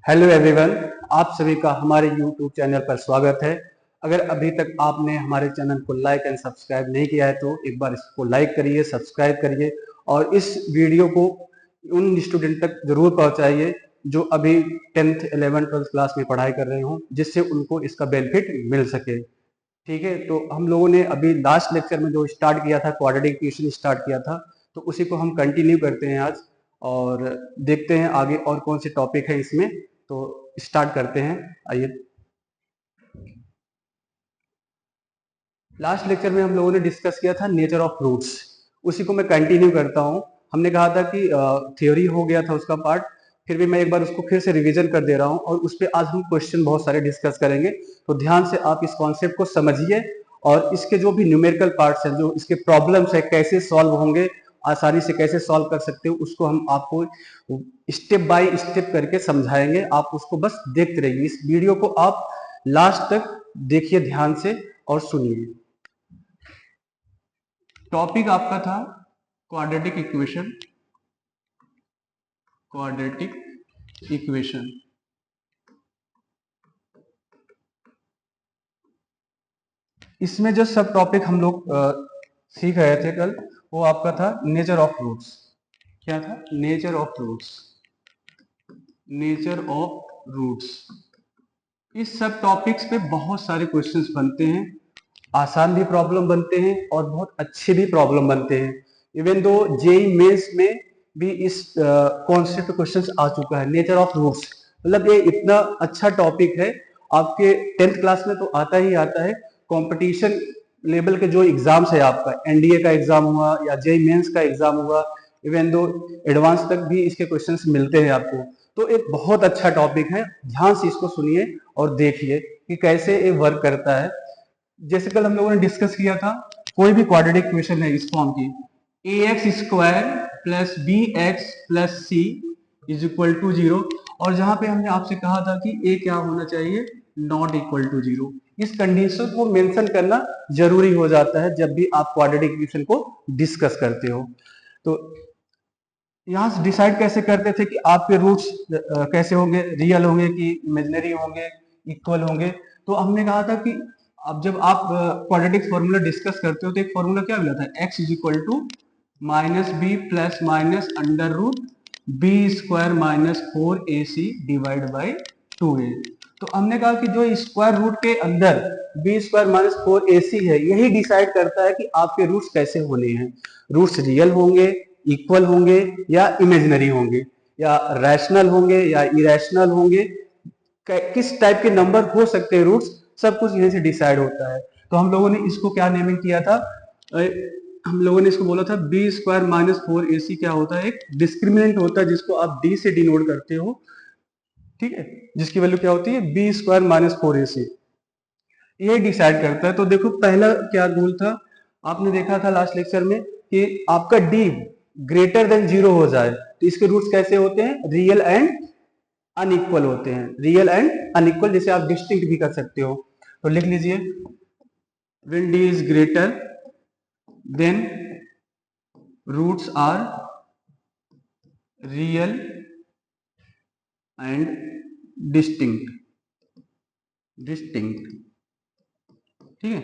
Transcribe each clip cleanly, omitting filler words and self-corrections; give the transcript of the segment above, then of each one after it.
Hello everyone, आप सभी का हमारे यूट्यूब चैनल पर स्वागत है। अगर अभी तक आपने हमारे चैनल को लाइक एंड सब्सक्राइब नहीं किया है तो एक बार इसको लाइक करिए, सब्सक्राइब करिए और इस वीडियो को उन स्टूडेंट तक जरूर पहुंचाइए जो अभी 10th 11th 12th क्लास में पढ़ाई कर रहे हों, जिससे उनको इसका बेनिफिट मिल सके। ठीक है, तो हम लोगों ने अभी लास्ट लेक्चर में जो स्टार्ट किया था, क्वाड्रेटिक इक्वेशन स्टार्ट किया था, तो उसी को हम कंटिन्यू करते हैं आज और देखते हैं आगे और कौन से टॉपिक है इसमें। तो स्टार्ट करते हैं, आइए। लास्ट लेक्चर में हम लोगों ने डिस्कस किया था नेचर ऑफ रूट्स, उसी को मैं कंटिन्यू करता हूं। हमने कहा था कि थ्योरी हो गया था उसका पार्ट, फिर भी मैं एक बार उसको फिर से रिवीजन कर दे रहा हूं और उस पर आज हम क्वेश्चन बहुत सारे डिस्कस करेंगे। तो ध्यान से आप इस कॉन्सेप्ट को समझिए और इसके जो भी न्यूमेरिकल पार्ट्स हैं, जो इसके प्रॉब्लम्स है, कैसे सॉल्व होंगे, आसानी से कैसे सॉल्व कर सकते हो, उसको हम आपको स्टेप बाय स्टेप करके समझाएंगे। आप उसको बस देखते रहिए, इस वीडियो को आप लास्ट तक देखिए ध्यान से और सुनिए। टॉपिक आपका था क्वाड्रेटिक इक्वेशन। क्वाड्रेटिक इक्वेशन इसमें जो सब टॉपिक हम लोग सीख रहे थे कल, वो आपका था नेचर ऑफ रूट्स। क्या था? Nature of roots. Nature of roots, इस सब टॉपिक्स पे बहुत सारे क्वेश्चंस बनते हैं, आसान भी प्रॉब्लम बनते हैं और बहुत अच्छे भी प्रॉब्लम बनते हैं। इवन दो जेईई मेंस में भी इस कॉन्सेप्ट क्वेश्चंस आ चुका है, नेचर ऑफ रूट्स। मतलब ये इतना अच्छा टॉपिक है, आपके 10th क्लास में तो आता ही आता है। कंपटीशन लेवल के जो एग्जाम्स है, आपका एनडीए का एग्जाम हुआ या जेईई मेंस का एग्जाम हुआ, इवन दो एडवांस तक भी इसके क्वेश्चंस मिलते हैं आपको। तो एक बहुत अच्छा टॉपिक है, ध्यान से इसको सुनिए और देखिए कि कैसे ये वर्क करता है। जैसे कल हम लोगों ने डिस्कस किया था, कोई भी क्वाड्रेटिक इक्वेशन है इस फॉर्म की, ax² plus bx plus c is equal to 0, और जहां पे हमने आपसे कहा था कि a क्या होना चाहिए, नॉट इक्वल टू 0। इस कंडीशन को मेंशन करना जरूरी हो जाता है जब भी आप क्वाड्रेटिक इक्वेशन को डिस्कस करते हो। तो यहाँ से डिसाइड कैसे करते थे कि आपके रूट्स कैसे होंगे, रियल होंगे कि इमेजिनरी होंगे, इक्वल होंगे। तो हमने कहा था कि अब जब आप क्वाड्रेटिक फॉर्मूला डिस्कस करते हो तो एक फॉर्मूला क्या मिला था, x is equal to minus B plus minus under root B square minus 4ac divide by 2a। तो हमने कहा कि जो स्क्वायर रूट के अंदर बी स्क्वायर माइनस 4ac है, यही डिसाइड करता है कि आपके रूट्स कैसे होने हैं। रूट्स रियल होंगे, इक्वल होंगे या इमेजिनरी होंगे, या रैशनल होंगे या इरेशनल होंगे, किस टाइप के नंबर हो सकते हैं रूट्स, सब कुछ यहीं से डिसाइड होता है। तो हम लोगों ने इसको क्या नेमिंग किया था, हम लोगों ने इसको बोला था बी स्क्वायर माइनस 4ac क्या होता है, एक डिस्क्रिमिनेंट होता है जिसको आप डी से डिनोट करते हो। ठीक है, जिसकी वैल्यू क्या होती है, बी स्क्वायर माइनस 4ac, ये डिसाइड करता है। तो देखो पहला क्या रूल था, आपने देखा था लास्ट लेक्चर में कि आपका डी ग्रेटर देन 0 हो जाए तो इसके रूट्स कैसे होते हैं, रियल एंड अनइक्वल होते हैं। रियल एंड अनइक्वल, जैसे आप डिस्टिंक्ट भी कर सकते हो। तो लिख लीजिए, when D is greater than roots are real and distinct. ठीक है,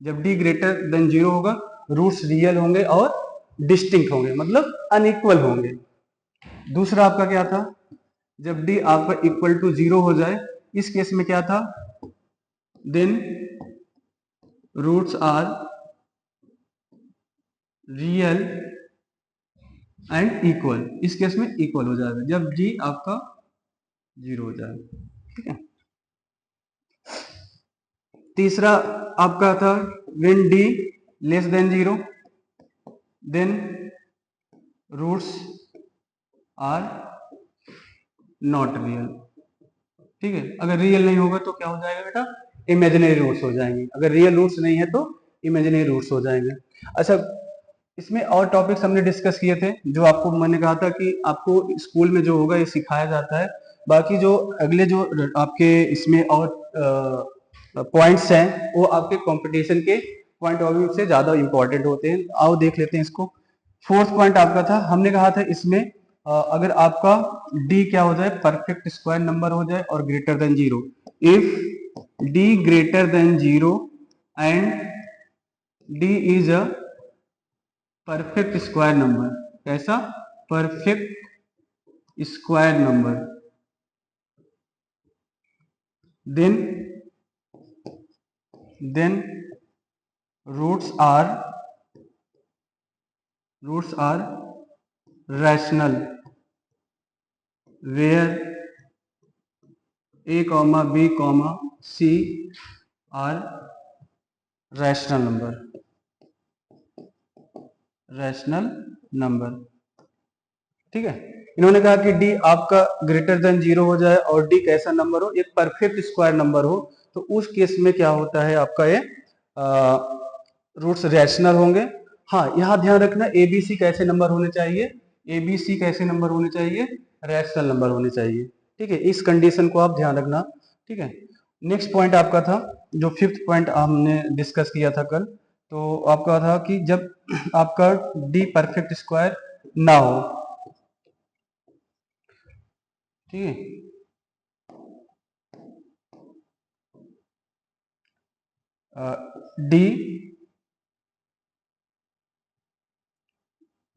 जब डी ग्रेटर देन 0 होगा, रूट्स रियल होंगे और डिस्टिंक्ट होंगे, मतलब अनइक्वल होंगे। दूसरा आपका क्या था, जब डी आपका इक्वल टू 0 हो जाए, इस केस में क्या था, then roots are real and equal. इस केस में इक्वल हो जाएगा जब डी आपका 0 हो जाएगा। ठीक है, तीसरा आपका था when D less than 0, then roots are not real. ठीक है, अगर रियल नहीं होगा तो क्या हो जाएगा बेटा, इमेजिनरी रूट्स हो जाएंगे। अगर रियल रूट्स नहीं है तो इमेजिनरी रूट्स हो जाएंगे। अच्छा, इसमें और टॉपिक्स हमने डिस्कस किए थे जो आपको मैंने कहा था कि आपको स्कूल में जो होगा ये सिखाया जाता है। बाकी जो अगले जो आपके इसमें और पॉइंट्स हैं वो आपके कंपटीशन के पॉइंट ऑफ व्यू से ज्यादा इंपॉर्टेंट होते हैं। आओ देख लेते हैं इसको। फोर्थ पॉइंट आपका था, हमने कहा था इसमें अगर आपका डी क्या हो जाए, परफेक्ट स्क्वायर नंबर हो जाए और greater than zero, if D greater than zero and D is a perfect square number, कैसा, perfect square number, then roots are rational where a comma b comma c are rational number, ठीक है। इन्होंने कहा कि D आपका greater than zero हो जाए और डी कैसा नंबर हो, एक परफेक्ट स्क्वायर नंबर हो, तो उस केस में क्या होता है आपका ये रूट्स रैशनल होंगे। हाँ, यहाँ ध्यान रखना एबीसी कैसे नंबर होने चाहिए, एबीसी कैसे नंबर होने चाहिए, रैशनल नंबर होने चाहिए, ठीक है। इस कंडीशन को आप ध्यान रखना, ठीक है। नेक्स्ट पॉइंट आपका था, जो फिफ्थ पॉइंट हमने डिस्कस किया था कल, तो आपका था कि जब आपका डी परफेक्ट स्क्वायर ना हो, ठीक है, D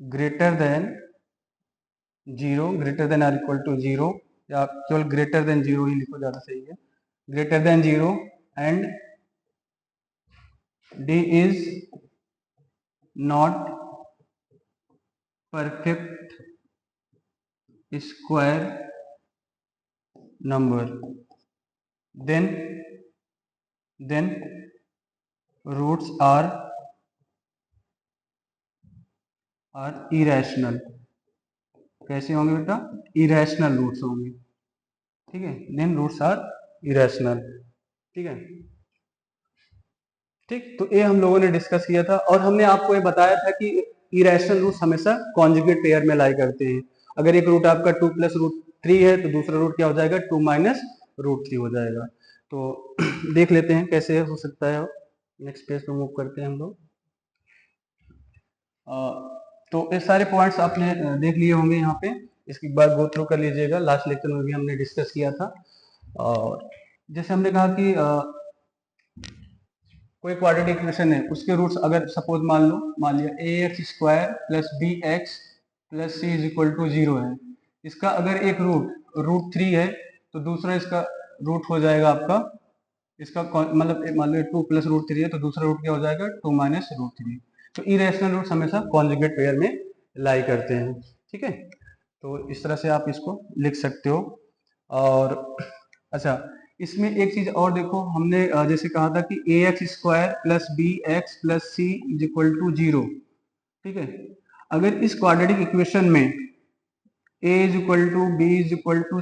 greater than zero, greater than or equal to zero, या केवल ग्रेटर देन जीरो ही लिखो, ज्यादा सही है, greater than zero and D is not perfect square number, then roots are irrational, कैसे होंगे बेटा, इरेशनल रूट्स होंगे, ठीक है, देन रूट्स आर इरेशनल, ठीक है, ठीक। तो ये हम लोगों ने डिस्कस किया था, और हमने आपको ये बताया था कि इरेशनल रूट्स हमेशा कॉन्जुगेट पेयर में लाई करते हैं। अगर एक रूट आपका 2 + √3 है तो दूसरा रूट क्या हो जाएगा, 2 - √3 हो जाएगा। तो देख लेते हैं कैसे हो सकता है। नेक्स्ट पेज पे मूव करते हैं हम लोग। तो ये सारे पॉइंट्स आपने देख लिए होंगे यहाँ पे, इसके बाद गो थ्रू कर लीजिएगा, लास्ट लेक्चर में भी हमने डिस्कस किया था। और जैसे हमने कहा कि कोई क्वाड्रेटिक इक्वेशन है, उसके रूट्स अगर सपोज मान लिया ax² + bx + c = 0 है, इसका अगर एक √3 है तो दूसरा इसका रूट हो जाएगा आपका, इसका मतलब मान लो 2 + √3 है तो दूसरा रूट क्या हो जाएगा, 2 - √3। तो इरेशनल रूट्स हमेशा कॉन्जुगेट पेयर में लाई करते हैं, ठीक है। तो इस तरह से आप इसको लिख सकते हो। और अच्छा, इसमें एक चीज और देखो, हमने जैसे कहा था कि ax² + bx + c = 0, ठीक है। अगर इस क्वाड्रेटिक इक्वेशन में a = b =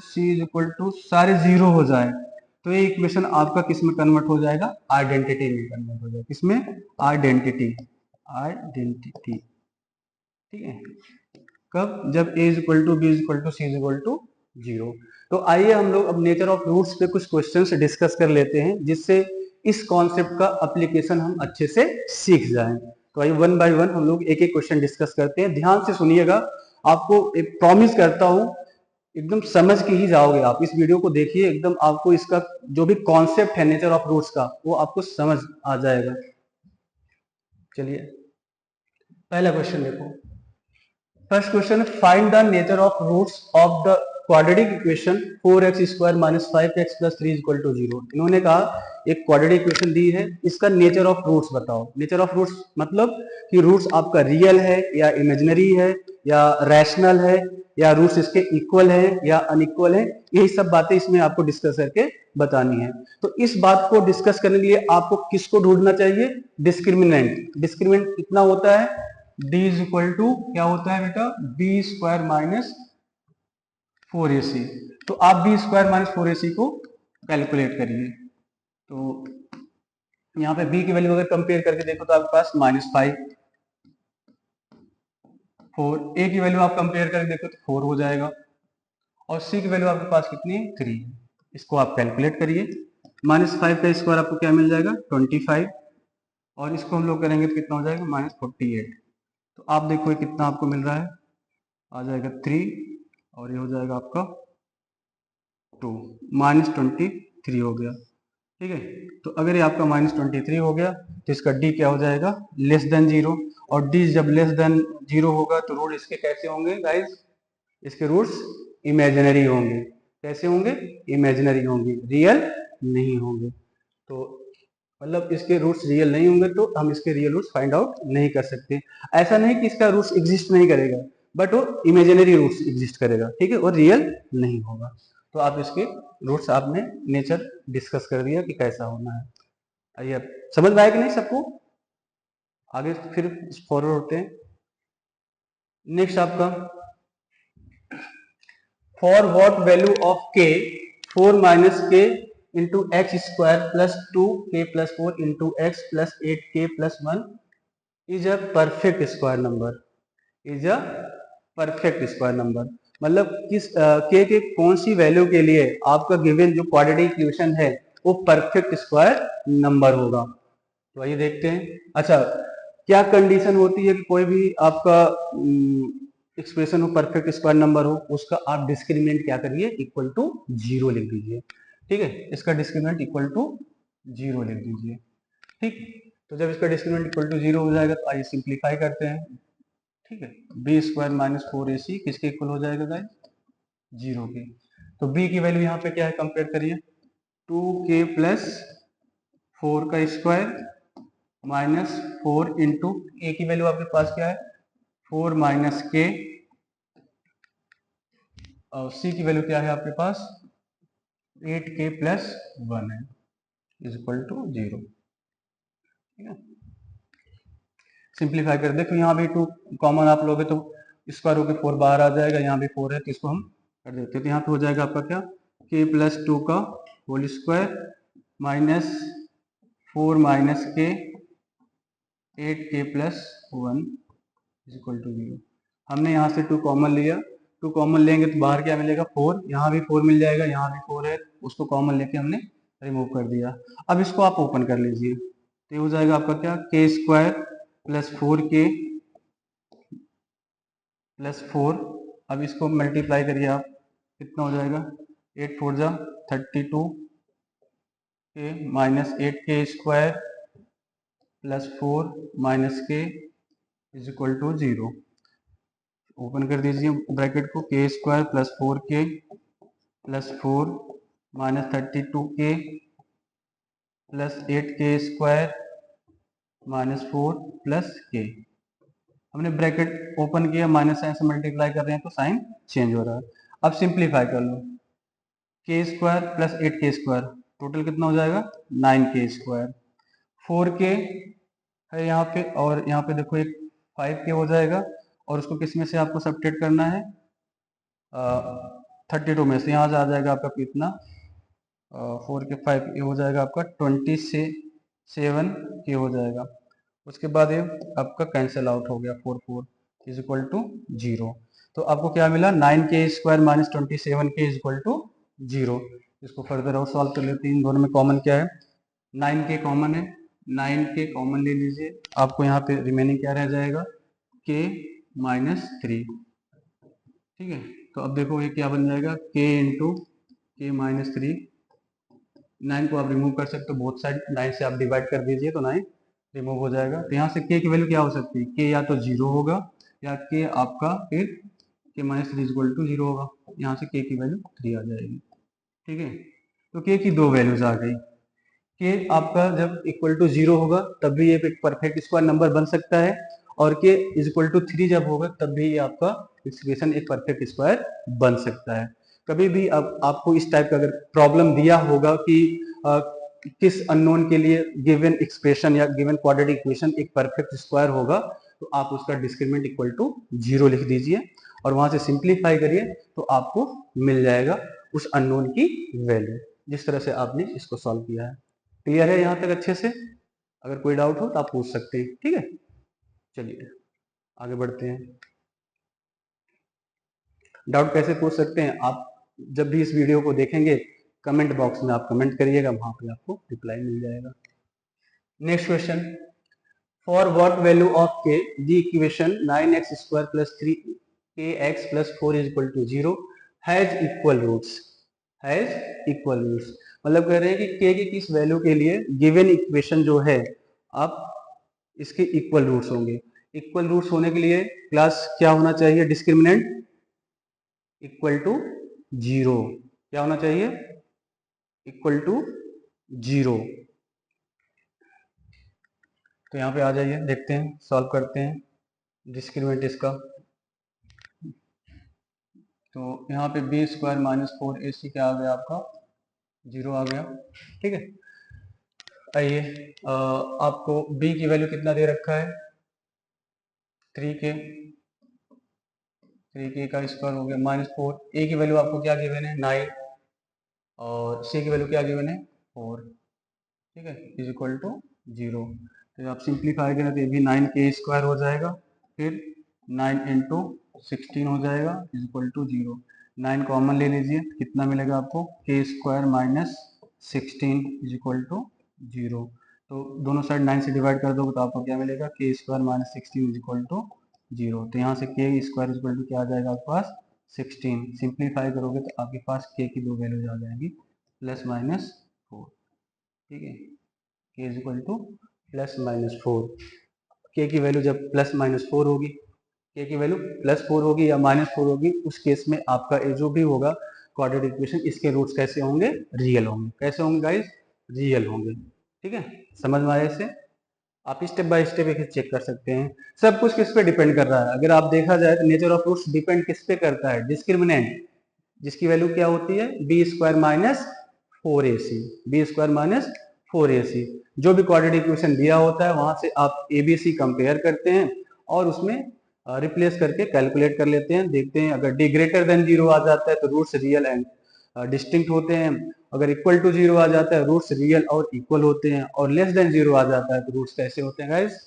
c = सारे जीरो हो जाए तो ये इक्वेशन आपका किस में कन्वर्ट हो जाएगा, आइडेंटिटी में कन्वर्ट हो जाएगा, किसमें, आइडेंटिटी, ठीक है। कब, जब a = b = c = 0। तो आइए हम लोग अब नेचर ऑफ रूट्स पे कुछ क्वेश्चंस डिस्कस कर लेते हैं, जिससे इस कॉन्सेप्ट का एप्लीकेशन हम अच्छे से सीख जाएं। तो आइए वन बाय वन हम लोग एक एक क्वेश्चन डिस्कस करते हैं। ध्यान से सुनिएगा, आपको एक प्रॉमिस करता हूं एकदम समझ के ही जाओगे आप। इस वीडियो को देखिए, एकदम आपको इसका जो भी कॉन्सेप्ट है नेचर ऑफ रूट्स का, वो आपको समझ आ जाएगा। चलिए पहला क्वेश्चन देखो। First question, find the nature of roots of the quadratic equation 4x² - 5x + 3 = 0। इन्होंने कहा एक क्वाड्रेटिक इक्वेशन दी है, इसका नेचर ऑफ रूट्स बताओ। नेचर ऑफ रूट्स मतलब कि रूट्स आपका रियल है या इमेजिनरी है या रैशनल है, या रूट्स इसके इक्वल है या अनइक्वल है, यही सब बातें इसमें आपको डिस्कस करके बतानी है। तो इस बात को डिस्कस करने के लिए आपको किसको ढूंढना चाहिए, डिस्क्रिमिनेंट। डिस्क्रिमिनेंट कितना होता है, d = क्या होता है बेटा, b² - 4ac। तो आप b² - 4ac को कैलकुलेट करिए। तो यहाँ पे b की वैल्यू अगर कंपेयर करके देखो तो आपके पास -5, 4, a की वैल्यू आप कंपेयर करके देखो तो 4 हो जाएगा, और c की वैल्यू आपके पास कितनी है, 3। इसको आप कैलकुलेट करिए। -5 का स्क्वायर आपको क्या मिल जाएगा, 25, और इसको हम लोग करेंगे तो कितना हो जाएगा, -48। तो आप देखो ये कितना आपको मिल रहा है, आ जाएगा 3 और ये हो जाएगा आपका 2 -23 हो गया। ठीक है, तो अगर ये आपका -23 हो गया तो इसका डी क्या हो जाएगा, लेस देन 0। और डी जब लेस देन 0 होगा तो रूट इसके कैसे होंगे गाइस, इसके रूट्स इमेजिनरी होंगे। कैसे होंगे, इमेजिनरी होंगे, रियल नहीं होंगे। तो मतलब इसके रूट्स रियल नहीं होंगे तो हम इसके रियल रूट्स फाइंड आउट नहीं कर सकते। ऐसा नहीं कि इसका रूट्स एग्जिस्ट नहीं करेगा, बट वो इमेजिनरी रूट्स एग्जिस्ट करेगा, ठीक है, और रियल नहीं होगा। तो आप इसके रूट्स आपने नेचर डिस्कस कर दिया कि कैसा होना है। आइए अब समझ में आया कि नहीं सबको, आगे फिर फॉरवर्ड होते हैं। नेक्स्ट आपका, फॉर व्हाट वैल्यू ऑफ के 4 माइनस के into x square plus 2k plus 4 into x plus 8k plus 1 is a perfect square number, is a perfect square number. मतलब किस के कौन सी वैल्यू के लिए आपका गिवन जो क्वाड्रेटिक इक्वेशन है वो परफेक्ट स्क्वायर नंबर होगा। तो आइए देखते हैं। अच्छा, क्या कंडीशन होती है कि कोई भी आपका एक्सप्रेशन हो परफेक्ट स्क्वायर नंबर हो, उसका आप डिस्क्रिमिनेंट क्या करिए, इक्वल टू 0 लिख दीजिए। ठीक है, इसका डिस्क्रिमिनेंट इक्वल टू 0 लिख दीजिए। ठीक, तो जब इसका डिस्क्रिमिनेंट इक्वल टू 0 हो जाएगा तो आइए सिंप्लीफाई करते हैं। ठीक है, बी स्क्वायर माइनस 4ac किसके इक्वल हो जाएगा गाइस, 0 के। तो b की वैल्यू यहाँ पे क्या है, कंपेयर करिए, 2k प्लस 4 का स्क्वायर माइनस 4 इंटू ए की वैल्यू आपके पास क्या है 4 माइनस के, और सी की वैल्यू क्या है आपके पास 8k प्लस 1 है, इज इक्वल टू 0। ठीक है, सिंप्लीफाई कर देखो, यहाँ भी 2 कॉमन आप लोगे तो स्क्वायर होकर 4 बाहर आ जाएगा, यहाँ भी 4 है तो इसको हम कर देते हैं। तो यहाँ पे हो जाएगा आपका क्या, k प्लस 2 का होल स्क्वायर माइनस 4 माइनस के 8k plus 1 is equal to 0। हमने यहाँ से 2 कॉमन लिया, 2 कॉमन लेंगे तो बाहर क्या मिलेगा 4, यहाँ भी 4 मिल जाएगा, यहाँ भी 4 है, उसको कॉमन लेके हमने रिमूव कर दिया। अब इसको आप ओपन कर लीजिए, तो ये हो जाएगा आपका क्या, के स्क्वायर प्लस 4k प्लस 4। अब इसको मल्टीप्लाई करिए आप, कितना हो जाएगा 8 4 जा 32 के minus 8k square plus 4 minus के इज इक्वल टू 0। ओपन कर दीजिए ब्रैकेट को, के square plus 4k plus 4 minus 32k plus 8k square minus 4 plus k। हमने ब्रैकेट ओपन किया, माइनस साइन से मल्टीप्लाई कर रहे हैं तो साइन चेंज हो रहा है। अब सिंप्लीफाई कर लो, के square plus 8k square total कितना हो जाएगा 9k स्क्वायर, 4k है यहाँ पे, और यहाँ पे देखो एक 5k हो जाएगा, और उसको किस में से आपको सब्ट्रैक्ट करना है 32 में से, यहाँ से आ जाएगा आपका कितना 4k 5 ये हो जाएगा आपका 20 से 7k हो जाएगा। उसके बाद ये आपका कैंसिल आउट हो गया, 4 4 इज इक्वल टू 0। तो आपको क्या मिला 9k square minus 27k is equal to 0। इसको फर्दर और सॉल्व कर लेते हैं। इन दोनों में कॉमन क्या है, 9k कॉमन है, 9k कॉमन ले लीजिए, आपको यहाँ पे रिमेनिंग क्या रह जाएगा k माइनस 3। ठीक है, तो अब देखो ये क्या बन जाएगा k इंटू के माइनस 3। 9 को आप रिमूव कर सकते हो, बोथ साइड 9 से आप डिवाइड कर दीजिए तो 9 रिमूव हो जाएगा। तो यहाँ से k की वैल्यू क्या हो सकती है, k या तो 0 होगा या k आपका फिर k माइनस 3 इक्वल टू 0 होगा। यहाँ से k की वैल्यू 3 आ जाएगी। ठीक है, तो k की 2 वैल्यूज आ गई। k आपका जब इक्वल टू 0 होगा तब भी ये एक परफेक्ट स्क्वायर नंबर बन सकता है, और k इज इक्वल टू 3 जब होगा तब भी ये आपका एक्सप्रेशन एक परफेक्ट स्क्वायर बन सकता है। कभी भी आपको इस टाइप का अगर प्रॉब्लम दिया होगा कि किस अननोन के लिए गिवन एक्सप्रेशन या गिवन क्वाड्रेटिक इक्वेशन एक परफेक्ट स्क्वायर होगा, तो आप उसका डिस्क्रिमिनेंट इक्वल टू 0 लिख दीजिए और वहां से सिंप्लीफाई करिए तो आपको मिल जाएगा उस अननोन की वैल्यू। जिस तरह से आपने इसको सॉल्व किया है, क्लियर है यहाँ तक अच्छे से? अगर कोई डाउट हो तो आप पूछ सकते हैं। ठीक है, चलिए आगे बढ़ते हैं। डाउट कैसे पूछ सकते हैं आप, जब भी इस वीडियो को देखेंगे कमेंट बॉक्स में आप कमेंट करिएगा, वहां पे आपको रिप्लाई मिल जाएगा। Next question, for what value of K the equation 9x square plus 3kx plus 4 is equal to 0 has equal roots, has equal roots मतलब कह रहे हैं कि के की किस वैल्यू के लिए गिवन इक्वेशन जो है आप इसके इक्वल रूट्स होंगे। इक्वल रूट्स होने के लिए क्लास क्या होना चाहिए, डिस्क्रिमिनेंट इक्वल टू जीरो, क्या होना चाहिए, इक्वल टू जीरो। तो यहाँ पे आ जाइए, देखते हैं, सॉल्व करते हैं डिस्क्रिमिनेंट इसका। तो यहाँ पे बी स्क्वायर माइनस 4ac क्या आ गया आपका, जीरो आ गया। ठीक है, आइए आपको b की वैल्यू कितना दे रखा है, 3k, 3k का स्क्वायर हो गया माइनस 4, a की वैल्यू आपको क्या गिवन है 9 और c की वैल्यू क्या गिवन है 4। ठीक है, इज इक्वल टू जीरो। तो आप सिंप्लीफाई करें तो ये भी 9k स्क्वायर हो जाएगा, फिर 9 इंटू 16 हो जाएगा is equal to zero. 9 common ले लीजिए, कितना मिलेगा आपको, k square minus 16 is equal to zero. तो दोनों साइड 9 से डिवाइड कर दोगे तो आपको क्या मिलेगा, k square minus 16 is equal to zero. तो यहाँ से k square is equal to क्या आ जाएगा आपके पास 16। सिंप्लीफाई करोगे तो आपके पास k की दो वैल्यूज आ जाएंगी प्लस माइनस 4। ठीक है, k is equal two plus minus 4। के की वैल्यू जब प्लस माइनस 4 होगी, के की वैल्यू प्लस 4 होगी या माइनस 4 होगी, उस केस में आपका ये जो भी होगा क्वाड्रेटिक इक्वेशन, इसके रूट्स कैसे होंगे, रियल होंगे। कैसे होंगे गाइस, रियल होंगे। ठीक है, समझ में आया इसे, आप स्टेप बाय स्टेप एक चेक कर सकते हैं। सब कुछ किस पे डिपेंड कर रहा है, अगर आप देखा जाए तो नेचर ऑफ रूट्स डिपेंड किस पे करता है, डिस्क्रिमिनेंट, जिसकी वैल्यू क्या होती है B square minus 4ac, B square minus 4ac। जो भी क्वाड्रेटिक इक्वेशन दिया होता है वहां से आप एबीसी कंपेयर करते हैं और उसमें रिप्लेस करके कैलकुलेट कर लेते हैं, देखते हैं अगर डी ग्रेटर देन जीरो आ जाता है तो रूट्स रियल एंड डिस्टिंक्ट होते हैं, अगर इक्वल टू जीरो आ जाता है रूट्स रियल और इक्वल होते हैं, और लेस देन जीरो आ जाता है तो रूट्स कैसे होते हैं गाइस,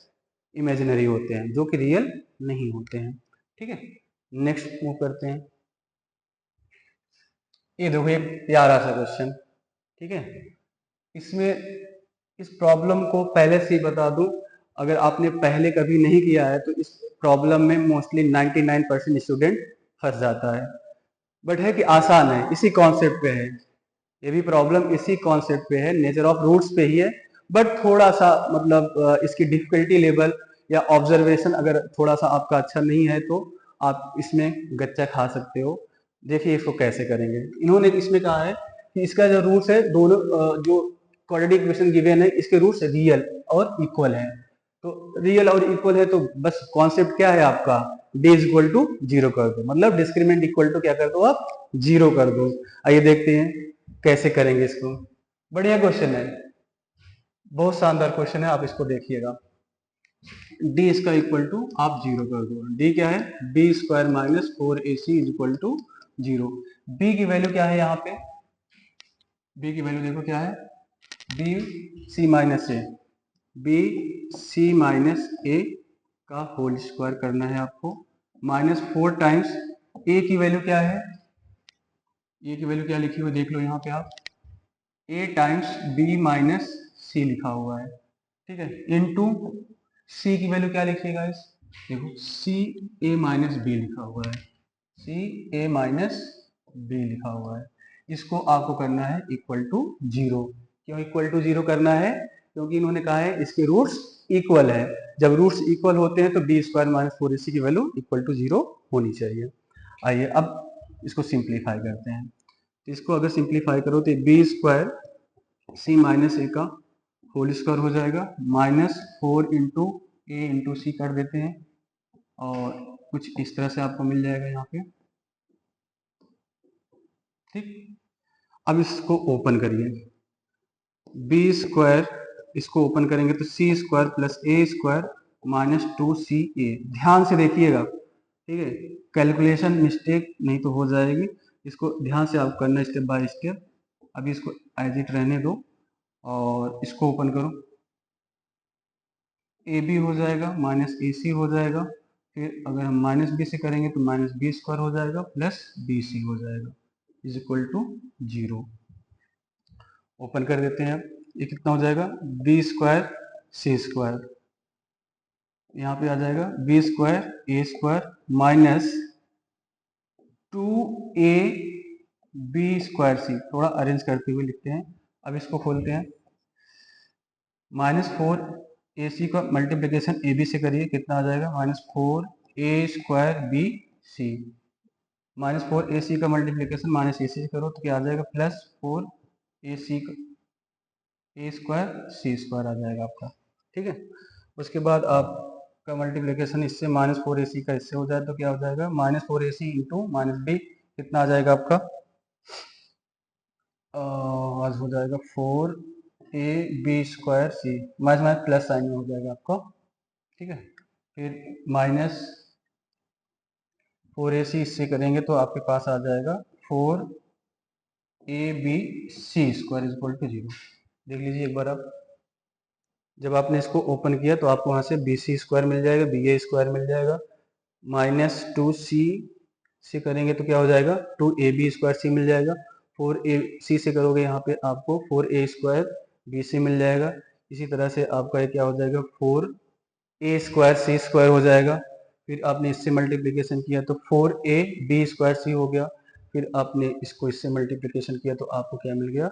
इमेजिनरी होते हैं, जो कि रियल नहीं होते हैं। ठीक है, नेक्स्ट मूव करते हैं। ये देखो एक प्यारा सा क्वेश्चन। ठीक है, इसमें इस प्रॉब्लम को पहले से ही बता दूं, अगर आपने पहले कभी नहीं किया है तो इस प्रॉब्लम में मोस्टली 99% स्टूडेंट फंस जाता है। बट है कि आसान है, इसी कॉन्सेप्ट पे है, ये भी प्रॉब्लम इसी कॉन्सेप्ट पे है, नेचर ऑफ रूट्स पे ही है। बट थोड़ा सा मतलब इसकी डिफिकल्टी लेवल या ऑब्जर्वेशन अगर थोड़ा सा आपका अच्छा नहीं है तो आप इसमें गच्चा खा सकते हो। देखिए इसको कैसे करेंगे, इन्होंने इसमें कहा है कि इसका जो रूट्स है दोनों जो क्वाड्रेटिक इक्वेशन गिवन है इसके रूट्स रियल और इक्वल है। तो रियल और इक्वल है तो बस कॉन्सेप्ट क्या है आपका, D is equal to zero कर दो, मतलब डिस्क्रिमिनेंट इक्वल टू क्या कर दो आप, जीरो कर दो। आइए देखते हैं कैसे करेंगे इसको। बढ़िया क्वेश्चन है, बहुत शानदार क्वेश्चन है, आप इसको देखिएगा। डी इसका इक्वल टू आप जीरो कर दो, डी क्या है B square minus 4ac is equal to zero. B की वैल्यू क्या है यहाँ पे, बी की वैल्यू देखो क्या है, बी सी माइनस ए, बी सी माइनस ए का होल स्क्वायर करना है आपको, माइनस 4 टाइम्स ए की वैल्यू क्या है, ए की वैल्यू क्या लिखी हुई देख लो यहाँ पे आप, ए टाइम्स बी माइनस सी लिखा हुआ है। ठीक है, इनटू सी की वैल्यू क्या लिखिएगा इस, देखो सी ए माइनस बी लिखा हुआ है, सी ए माइनस बी लिखा हुआ है। इसको आपको करना है इक्वल टू जीरो। क्यों इक्वल टू जीरो करना है, क्योंकि इन्होंने कहा है इसके रूट्स इक्वल है, जब रूट्स इक्वल होते हैं तो बी स्क्वायर माइनस 4ac की वैल्यू इक्वल टू जीरो होनी चाहिए। आइए अब इसको सिंप्लीफाई करते हैं। तो इसको अगर सिंप्लीफाई करो तो बी स्क्वायर सी माइनस ए का होल स्क्वायर हो जाएगा, माइनस 4 इंटू ए इंटू सी कर देते हैं और कुछ इस तरह से आपको मिल जाएगा यहाँ पे। ठीक, अब इसको ओपन करिए, बी स्क्वायर इसको ओपन करेंगे तो सी स्क्वायर प्लस ए स्क्वायर माइनस 2ca। ध्यान से देखिएगा, ठीक है, कैलकुलेशन मिस्टेक नहीं तो हो जाएगी, इसको ध्यान से आप करना स्टेप बाय स्टेप। अभी इसको एज इट रहने दो और इसको ओपन करो, ए बी हो जाएगा माइनस ए सी हो जाएगा, फिर अगर हम माइनस बी से करेंगे तो माइनस बी स्क्वायर हो जाएगा प्लस बी सी हो जाएगा is equal to zero. Open कर देते हैं, ये कितना हो जाएगा बी स्क्वायर सी स्क्वायर, यहाँ पे आ जाएगा बी स्क्वायर ए स्क्वायर माइनस 2ab² थोड़ा अरेंज करते हुए लिखते हैं। अब इसको खोलते हैं, -4ac का मल्टीप्लीकेशन ab से करिए, कितना आ जाएगा? -4a²bc। -4ac का मल्टीप्लीकेशन -ac से करो तो क्या आ जाएगा? +4ac a²c² आ जाएगा आपका। ठीक है, उसके बाद आपका मल्टीप्लीकेशन इससे -4ac का इससे हो जाए तो क्या हो जाएगा? -4ac इंटू -b, कितना आ जाएगा आपका? आज हो जाएगा 4ab²c, माइनस प्लस साइन में हो जाएगा आपका। ठीक है, फिर -4ac इससे करेंगे तो आपके पास आ जाएगा 4abc² इक्वल टू 0। देख लीजिए एक बार आप, जब आपने इसको ओपन किया तो आपको वहाँ से bc² मिल जाएगा, ba² मिल जाएगा, -2c से करेंगे तो क्या हो जाएगा? 2ab²c मिल जाएगा। 4ac से करोगे यहाँ पे आपको 4a²bc मिल जाएगा। इसी तरह से आपका ये क्या हो जाएगा? 4a²c² हो जाएगा। फिर आपने इससे मल्टीप्लिकेशन किया तो 4ab²c हो गया। फिर आपने इसको इससे मल्टीप्लिकेशन किया तो आपको क्या मिल गया?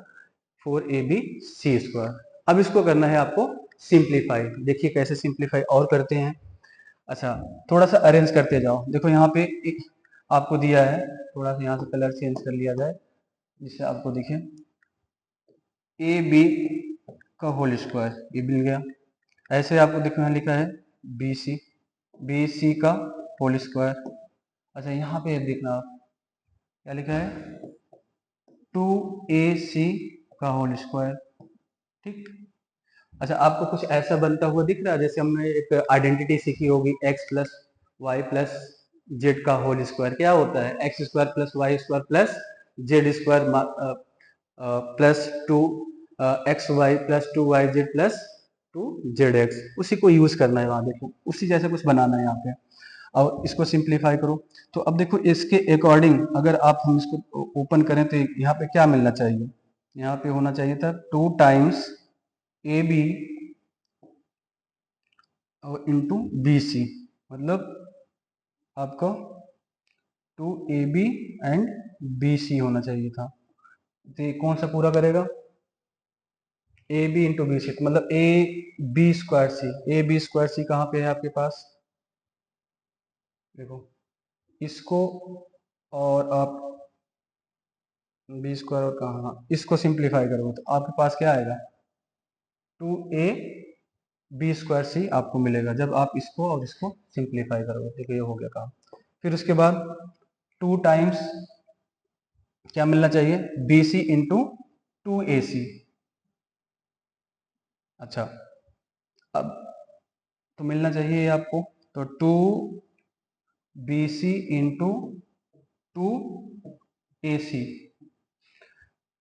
4abc²। अब इसको करना है आपको सिंप्लीफाई। देखिए कैसे सिंप्लीफाई और करते हैं। अच्छा, थोड़ा सा अरेंज करते जाओ। देखो यहाँ पे एक आपको दिया है, थोड़ा सा यहाँ से कलर चेंज कर लिया जाए जिससे आपको दिखे। ab² ये मिल गया। ऐसे आपको दिखना लिखा है bc² अच्छा, यहाँ पे देखना आप क्या लिखा है? 2ac²। ठीक, अच्छा आपको कुछ ऐसा बनता हुआ दिख रहा है जैसे हमने एक आइडेंटिटी सीखी होगी, x+y+z² क्या होता है? x² + y² + z²+2xy+2yz+2zx, उसी को यूज करना है वहां। देखो उसी जैसे कुछ बनाना है यहाँ पे, और इसको सिंप्लीफाई करो। तो अब देखो इसके अकॉर्डिंग अगर आप हम इसको ओपन करें तो यहाँ पे क्या मिलना चाहिए? यहाँ पे होना चाहिए था 2 टाइम्स ab इंटू bc, मतलब आपका 2ab एंड bc होना चाहिए था। तो ये कौन सा पूरा करेगा? ab इंटू bc, तो मतलब ab²c कहाँ पे है आपके पास? देखो इसको, और आप b² और कहाँ, इसको सिंप्लीफाई करोगे तो आपके पास क्या आएगा? 2ab²c आपको मिलेगा जब आप इसको और इसको सिंप्लीफाई करोगे। देखो ये हो गया काम। फिर उसके बाद 2 टाइम्स क्या मिलना चाहिए? bc into 2ac। अच्छा, अब तो मिलना चाहिए आपको, तो 2bc इंटू 2ac।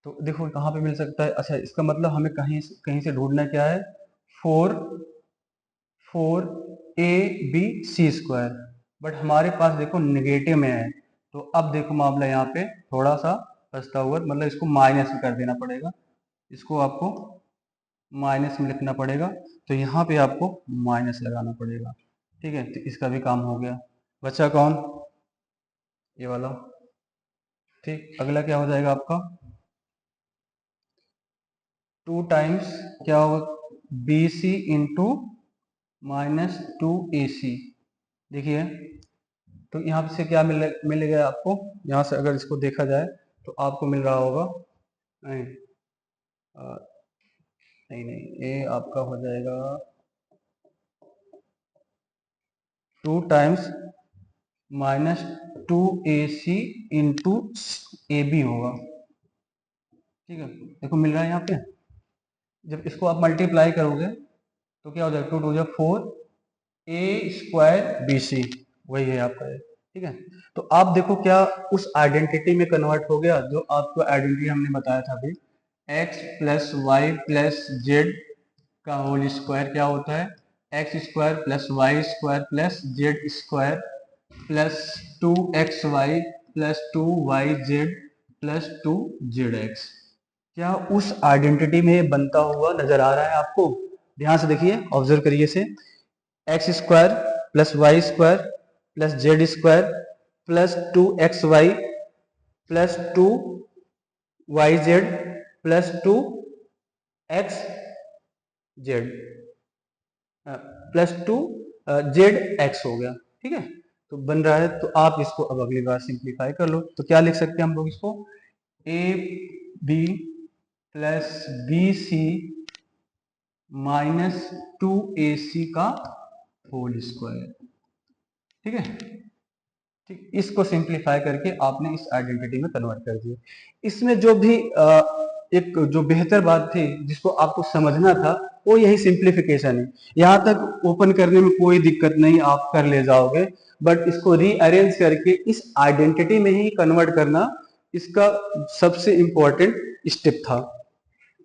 तो देखो कहाँ पे मिल सकता है? अच्छा, इसका मतलब हमें कहीं कहीं से ढूंढना क्या है? 4ab/c², बट हमारे पास देखो नेगेटिव में है। तो अब देखो मामला यहाँ पे थोड़ा सा फंसता हुआ, मतलब इसको माइनस में कर देना पड़ेगा, इसको आपको माइनस में लिखना पड़ेगा। तो यहाँ पे आपको माइनस लगाना पड़ेगा। ठीक है, तो इसका भी काम हो गया। बचा कौन? ये वाला। ठीक, अगला क्या हो जाएगा आपका? 2 टाइम्स क्या होगा? bc into -2ac। देखिए तो यहाँ से क्या मिलेगा आपको? यहाँ से अगर इसको देखा जाए तो आपको मिल रहा होगा, नहीं नहीं नहीं, ये आपका हो जाएगा 2 टाइम्स -2ac इंटू ab होगा। ठीक है, देखो मिल रहा है यहाँ पे। जब इसको आप मल्टीप्लाई करोगे तो क्या हो जाएगा? 2 2 4a² bc, वही है आपका ये। ठीक है, तो आप देखो क्या उस आइडेंटिटी में कन्वर्ट हो गया जो आपको आइडेंटिटी हमने बताया था अभी। x+y+z का होल स्क्वायर क्या होता है? x²+y²+z+2xy+2yz+2zx। क्या उस आइडेंटिटी में बनता हुआ नजर आ रहा है आपको? ध्यान से देखिए, ऑब्जर्व करिए इसे। x² + y² + z² + 2xy plus 2 Y Z plus 2 X Z plus 2 Z X हो गया। ठीक है, तो बन रहा है। तो आप इसको अब अगली बार सिंप्लीफाई कर लो, तो क्या लिख सकते हैं हम लोग इसको, A B plus B C minus 2ac का होल स्क्वायर। ठीक है, ठीक, इसको सिंप्लीफाई करके आपने इस आइडेंटिटी में कन्वर्ट कर दिया। इसमें जो भी एक जो बेहतर बात थी जिसको आपको समझना था वो यही सिंप्लीफिकेशन है। यहाँ तक ओपन करने में कोई दिक्कत नहीं, आप कर ले जाओगे, बट इसको रीअरेंज करके इस आइडेंटिटी में ही कन्वर्ट करना इसका सबसे इंपॉर्टेंट स्टेप था।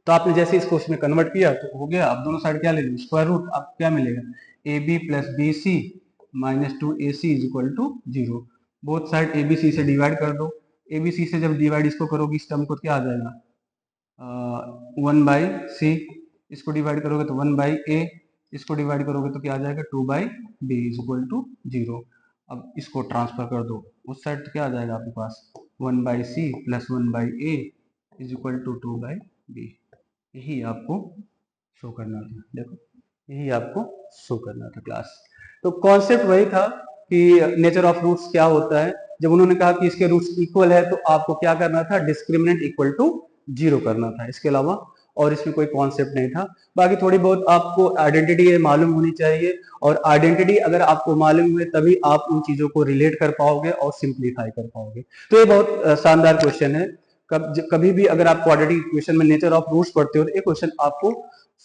तो आपने जैसे इसको उसमें कन्वर्ट किया तो हो गया। आप दोनों साइड क्या ले लो, स्क्वायर रूट। आप क्या मिलेगा, a B plus B C minus 2ac is equal to 0। Both side a b c से डिवाइड कर दो। ए बी सी से जब डिवाइड इसको करोगे इस टर्म को क्या आ जाएगा, 1/c। इसको डिवाइड करोगे तो 1/a, इसको डिवाइड करोगे तो क्या आ जाएगा 2/b इज इक्वल टू 0। अब इसको ट्रांसफर कर दो उस साइड तो क्या आ जाएगा आपके पास, 1/c plus 1/a is equal to 2/b। यही आपको शो करना था। देखो, यही आपको शो करना था क्लास। तो कॉन्सेप्ट वही था कि नेचर ऑफ रूट्स क्या होता है। जब उन्होंने कहा कि इसके रूट्स इक्वल है तो आपको क्या करना था, डिस्क्रिमिनेंट इक्वल टू 0 करना था, इसके अलावा और इसमें कोई कॉन्सेप्ट नहीं था। बाकी थोड़ी बहुत आपको आइडेंटिटी मालूम होनी चाहिए, और आइडेंटिटी अगर आपको मालूम हुए तभी आप उन चीजों को रिलेट कर पाओगे और सिंप्लीफाई कर पाओगे। तो ये बहुत शानदार क्वेश्चन है। कभी भी अगर आप क्वाड्रेटिक इक्वेशन में नेचर ऑफ रूट्स पढ़ते हो तो ये क्वेश्चन आपको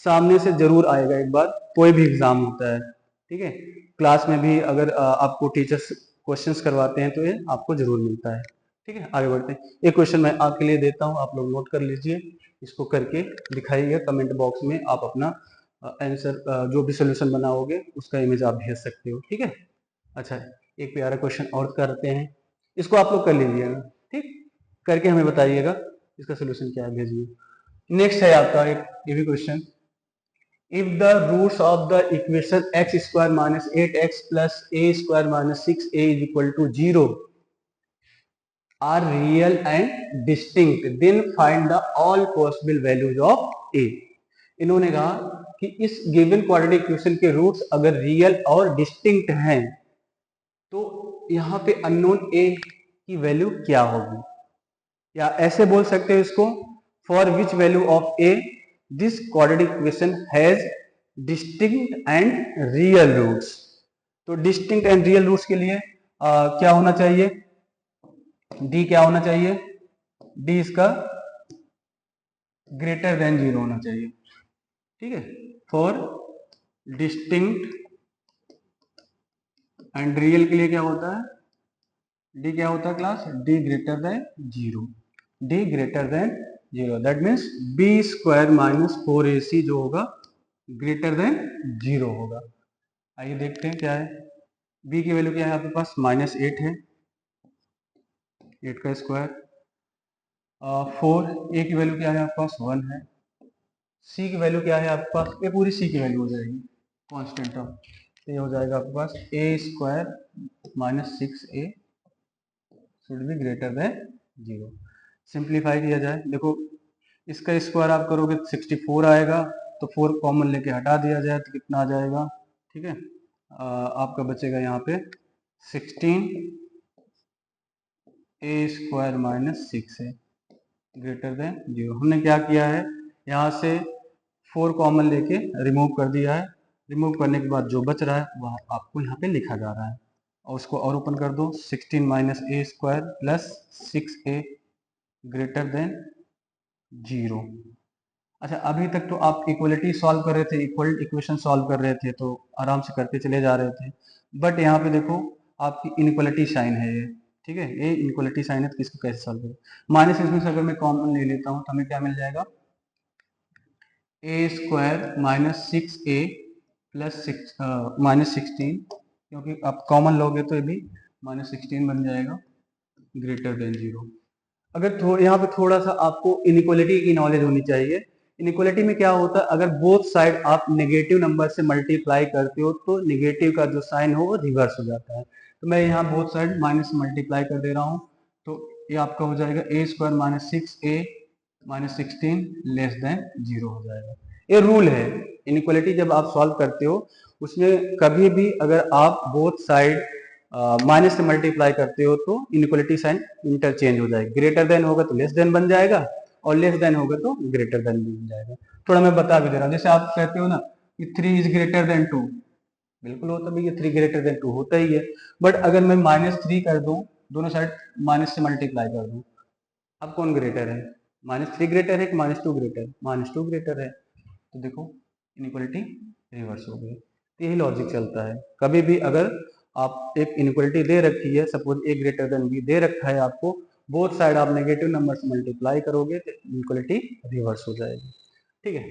सामने से जरूर आएगा एक बार, कोई भी एग्जाम होता है। ठीक है, क्लास में भी अगर आपको टीचर्स क्वेश्चंस करवाते हैं तो ये आपको जरूर मिलता है। ठीक है, आगे बढ़ते हैं। एक क्वेश्चन मैं आपके लिए देता हूं, आप लोग नोट कर लीजिए, इसको करके दिखाइएगा कमेंट बॉक्स में। आप अपना आंसर जो भी सोल्यूशन बनाओगे उसका इमेज आप भेज सकते हो। ठीक है, अच्छा, एक प्यारा क्वेश्चन और करते हैं, इसको आप लोग कर लीजिएगा। ठीक, करके हमें बताइएगा इसका सोल्यूशन क्या है, भेजिए। नेक्स्ट है आपका एक ये भी question, if the roots of the equation x square minus 8x plus a square minus 6a is equal to 0 are real and distinct, then find the all possible values of a। इन्होंने कहा कि इस given quadratic equation के roots अगर real और distinct हैं तो यहाँ पे अननोन a की वैल्यू क्या होगी, या ऐसे बोल सकते हो इसको, for which value of a this quadratic equation has distinct and real roots. तो डिस्टिंक्ट एंड रियल रूट्स के लिए क्या होना चाहिए, d क्या होना चाहिए, d इसका ग्रेटर देन 0 होना चाहिए। ठीक है, फॉर डिस्टिंक्ट एंड रियल के लिए क्या होता है, d क्या होता है class, d greater than 0, d greater than 0, that means b square minus 4ac जो होगा ग्रेटर देन 0 होगा। आइए देखते हैं क्या है, b की वैल्यू क्या है आपके पास, -8 है, 8 का स्क्वायर। 4, a की वैल्यू क्या है आपके पास, 1 है। c की वैल्यू क्या है आपके पास, ये पूरी c की वैल्यू हो जाएगी कांस्टेंट टर्म, तो ये हो जाएगा आपके पास a square minus 6a should be greater than 0। Simplify किया जाए, देखो इसका स्क्वायर आप करोगे 64 आएगा, तो 4 कॉमन लेके हटा दिया जाए तो कितना आ जाएगा। ठीक है, आपका बचेगा यहाँ पे 16 a स्क्वायर माइनस 6 है ग्रेटर देन 0। हमने क्या किया है, यहाँ से 4 कॉमन लेके रिमूव कर दिया है, रिमूव करने के बाद जो बच रहा है वह आपको यहाँ पे लिखा जा रहा है, और उसको और ओपन कर दो, 16 minus a square plus 6a greater than 0। अच्छा, अभी तक तो आप इक्वलिटी सॉल्व कर रहे थे, इक्वल इक्वेशन सॉल्व कर रहे थे, तो आराम से करते चले जा रहे थे, बट यहाँ पे देखो आपकी इनइक्वलिटी साइन है ये। ठीक है, ये इनइक्वलिटी साइन है तो इसको कैसे सॉल्व करें, माइनस इसमें से अगर मैं कॉमन ले लेता हूँ तो हमें क्या मिल जाएगा, A square minus 6a plus minus 16, क्योंकि आप कॉमन लोगे तो ये भी -16 बन जाएगा ग्रेटर देन 0। अगर यहाँ पे थोड़ा सा आपको इनइक्वलिटी की नॉलेज होनी चाहिए। इनइक्वलिटी में क्या होता है, अगर बोथ साइड आप नेगेटिव नंबर से मल्टीप्लाई करते हो तो नेगेटिव का जो साइन हो वो रिवर्स हो जाता है। तो मैं यहाँ बोथ साइड माइनस मल्टीप्लाई कर दे रहा हूँ, तो ये आपका हो जाएगा A square minus 6a minus 16 less than 0 हो जाएगा। ये रूल है, इनइक्वालिटी जब आप सॉल्व करते हो उसमें कभी भी अगर आप बोथ साइड माइनस से मल्टीप्लाई करते हो तो इनइक्वालिटी साइन इंटरचेंज हो जाएगा। ग्रेटर देन होगा तो लेस देन बन जाएगा और लेस देन होगा तो ग्रेटर देन बन जाएगा। थोड़ा मैं बता भी दे रहा हूँ, जैसे आप कहते हो ना कि 3 इज ग्रेटर देन 2, बिल्कुल होता भी, ये 3 ग्रेटर देन 2 होता ही है। बट अगर मैं -3 कर दूं, दोनों साइड माइनस से मल्टीप्लाई कर दूं, अब कौन ग्रेटर है? -3 ग्रेटर है कि -2 ग्रेटर? -2 ग्रेटर है। तो देखो इनइक्वालिटी रिवर्स हो गई। तो यही लॉजिक चलता है, कभी भी अगर आप एक इनइक्वालिटी दे रखी है, सपोज ए ग्रेटर देन बी दे रखा है आपको, बोथ साइड आप नेगेटिव नंबर से मल्टीप्लाई करोगे तो इनइक्वालिटी रिवर्स हो जाएगी। ठीक है,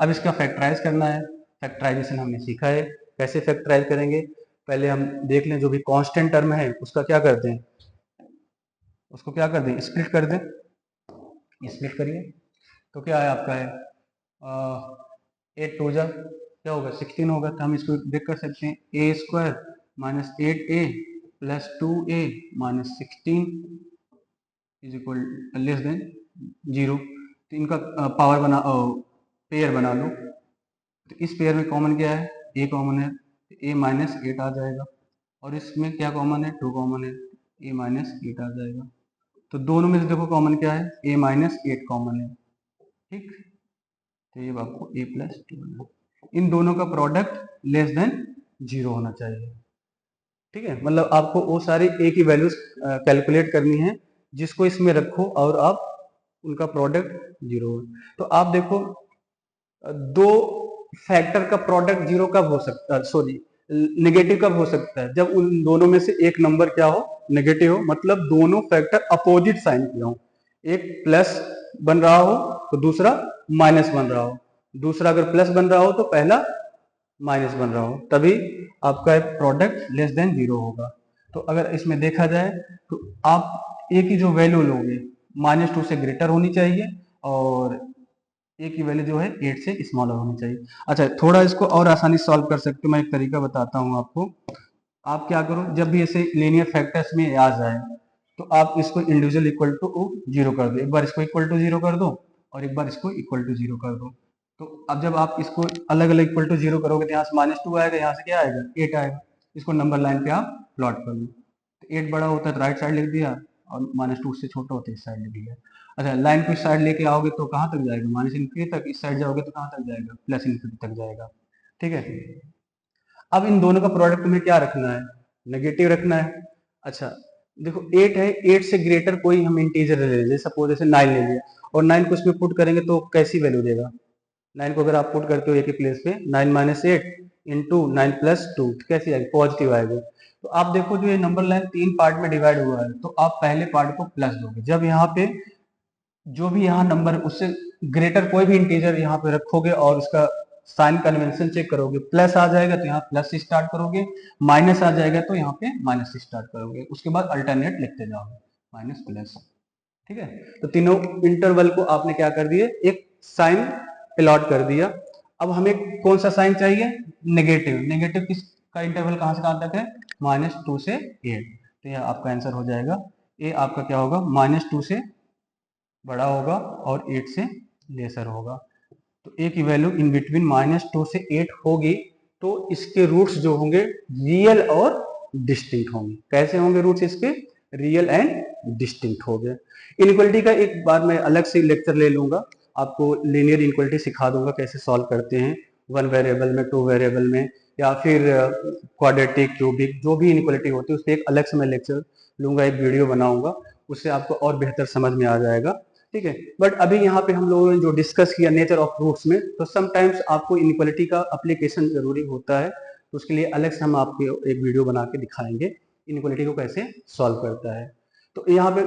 अब इसका फैक्टराइज करना है। फैक्टराइजेशन हमने सीखा है, कैसे फैक्टराइज करेंगे पहले हम देख लें। जो भी कांस्टेंट टर्म है उसका क्या करते हैं, उसको क्या कर दें, स्प्लिट कर दें। स्प्लिट करिए तो क्या है आपका है 8 टू जा क्या होगा 16 होगा। तो हम इसको देख कर सकते हैं A square minus 8a plus 2a minus 16 is equal less than 0। तो इनका पावर बना पेयर बना लो। तो इस पेयर में कॉमन क्या है, ए कॉमन है, ए माइनस 8 आ जाएगा। और इसमें क्या कॉमन है, 2 कॉमन है, ए माइनस 8 आ जाएगा। तो दोनों में से देखो कॉमन क्या है, ए माइनस 8 कॉमन है। ठीक, तो ये आपको ए प्लस 2 इन दोनों का प्रोडक्ट लेस देन 0 होना चाहिए। ठीक है, मतलब आपको वो सारी ए की वैल्यूज कैलकुलेट करनी है जिसको इसमें रखो और आप उनका प्रोडक्ट 0 हो। तो आप देखो दो फैक्टर का प्रोडक्ट 0 कब हो सकता है, सॉरी नेगेटिव कब हो सकता है, जब उन दोनों में से एक नंबर क्या हो, नेगेटिव हो, मतलब दोनों फैक्टर अपोजिट साइन के हो। एक प्लस बन रहा हो तो दूसरा माइनस बन रहा हो, दूसरा अगर प्लस बन रहा हो तो पहला माइनस बन रहा हो, तभी आपका प्रोडक्ट लेस देन 0 होगा। तो अगर इसमें देखा जाए तो आप ए की जो वैल्यू लोगे -2 से ग्रेटर होनी चाहिए और ए की वैल्यू जो है 8 से स्मॉलर होनी चाहिए। अच्छा, थोड़ा इसको और आसानी से सॉल्व कर सकते हो, मैं एक तरीका बताता हूँ आपको। आप क्या करो, जब भी ऐसे लीनियर फैक्टर्स में आ जाए तो आप इसको इंडिविजुअल इक्वल टू 0 कर दो। एक बार इसको इक्वल टू 0 कर दो और एक बार इसको इक्वल टू 0 कर दो। तो अब जब आप इसको अलग अलग इक्वल टू 0 करोगे तो यहाँ से -2 आएगा, यहाँ से क्या आएगा 8 आएगा। इसको नंबर लाइन पे आप प्लॉट कर लो। तो 8 बड़ा होता है तो राइट साइड लिख दिया और -2 उससे छोटा होता है इस साइड लिख दिया। अच्छा, लाइन को इस साइड लेके आओगे तो कहाँ तक जाएगा, -∞ तक। इस साइड जाओगे तो कहाँ तक जाएगा, +∞ तक जाएगा। ठीक है, अब इन दोनों का प्रोडक्ट में क्या रखना है, नेगेटिव रखना है। अच्छा देखो 8 है, 8 से ग्रेटर कोई हम इंटीजर ले लीजिए, सपोज जैसे 9 ले लिया और 9 को इसमें पुट करेंगे तो कैसी वैल्यू देगा। 9 को अगर आप पुट करते हो ए के प्लेस पे 9 माइनस 8 इंटू 9 प्लस 2 कैसी आएगी, पॉजिटिव आएगी। तो आप देखो जो ये नंबर लाइन 3 पार्ट में डिवाइड हुआ है तो आप पहले पार्ट को प्लस दोगे। जब यहाँ पे जो भी यहाँ नंबर उससे ग्रेटर कोई भी इंटीजर यहाँ पे रखोगे और उसका साइन कन्वेंशन चेक करोगे, प्लस आ जाएगा तो यहाँ प्लस से स्टार्ट करोगे, माइनस आ जाएगा तो यहाँ पे माइनस से स्टार्ट करोगे, उसके बाद अल्टरनेट लिखते जाओगे माइनस प्लस। ठीक है, तो तीनों इंटरवल को आपने क्या कर दिए, एक साइन प्लॉट कर दिया। अब हमें कौन सा साइन चाहिए, नेगेटिव। नेगेटिव किस का इंटरवल कहां से कहां तक है, -2 से 8। तो यह आपका आंसर हो जाएगा, ए आपका क्या होगा, -2 से बड़ा होगा और 8 से लेसर होगा। तो ए की वैल्यू इन बिटवीन -2 से 8 होगी। तो इसके रूट्स जो होंगे रियल और डिस्टिंक्ट होंगे। कैसे होंगे रूट्स इसके, रियल एंड डिस्टिंक्ट हो गए। इनइक्वालिटी का एक बार मैं अलग से लेक्चर ले लूंगा, आपको लीनियर इनइक्वालिटी सिखा दूंगा कैसे सॉल्व करते हैं, 1 वेरिएबल में, 2 वेरिएबल में, या फिर क्वाड्रेटिक, क्यूबिक, जो भी इनइक्वालिटी होती है उस पर एक अलग से मैं लेक्चर लूंगा, एक वीडियो बनाऊंगा, उससे आपको और बेहतर समझ में आ जाएगा। ठीक है, बट अभी यहाँ पे हम लोगों ने जो डिस्कस किया नेचर ऑफ रूट्स में, तो समटाइम्स आपको इनइक्वालिटी का एप्लीकेशन जरूरी होता है, तो उसके लिए अलग से हम आपको एक वीडियो बना के दिखाएंगे इनइक्वालिटी को कैसे सॉल्व करता है। तो यहाँ पे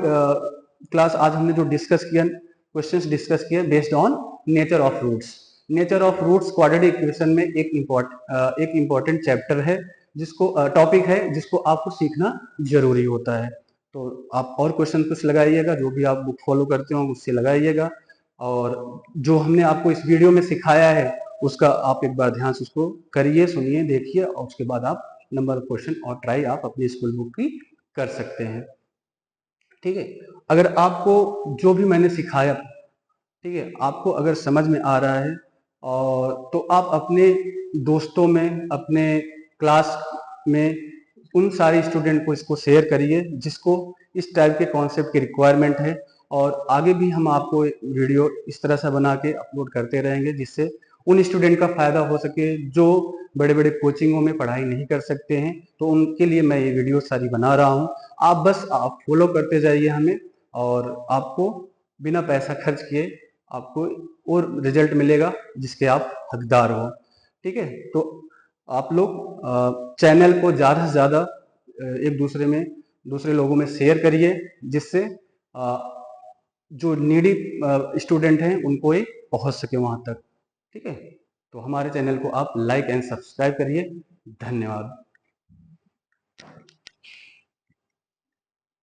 क्लास आज हमने जो डिस्कस किया, क्वेश्चंस डिस्कस किए based on nature of roots. Nature of roots quadratic equation में एक इम्पॉर्टेंट चैप्टर है, जिसको टॉपिक है जिसको आपको सीखना जरूरी होता है। तो आप और क्वेश्चन कुछ लगाइएगा, जो भी आप बुक फॉलो करते हो उससे लगाइएगा, और जो हमने आपको इस वीडियो में सिखाया है उसका आप एक बार ध्यान से उसको करिए, सुनिए, देखिए, और उसके बाद आप नंबर ऑफ क्वेश्चन और ट्राई आप अपनी स्कूल बुक की कर सकते हैं। ठीक है, अगर आपको जो भी मैंने सिखाया, ठीक है, आपको अगर समझ में आ रहा है और तो आप अपने दोस्तों में, अपने क्लास में उन सारे स्टूडेंट को इसको शेयर करिए जिसको इस टाइप के कॉन्सेप्ट की रिक्वायरमेंट है। और आगे भी हम आपको वीडियो इस तरह से बना के अपलोड करते रहेंगे जिससे उन स्टूडेंट का फायदा हो सके जो बड़े बड़े कोचिंगों में पढ़ाई नहीं कर सकते हैं, तो उनके लिए मैं ये वीडियो सारी बना रहा हूँ। आप फॉलो करते जाइए हमें, और आपको बिना पैसा खर्च किए आपको और रिजल्ट मिलेगा जिसके आप हकदार हो। ठीक है, तो आप लोग चैनल को ज़्यादा से ज़्यादा एक दूसरे में, दूसरे लोगों में शेयर करिए जिससे जो नीडी स्टूडेंट हैं उनको ये पहुंच सके वहां तक। ठीक है, तो हमारे चैनल को आप लाइक एंड सब्सक्राइब करिए। धन्यवाद।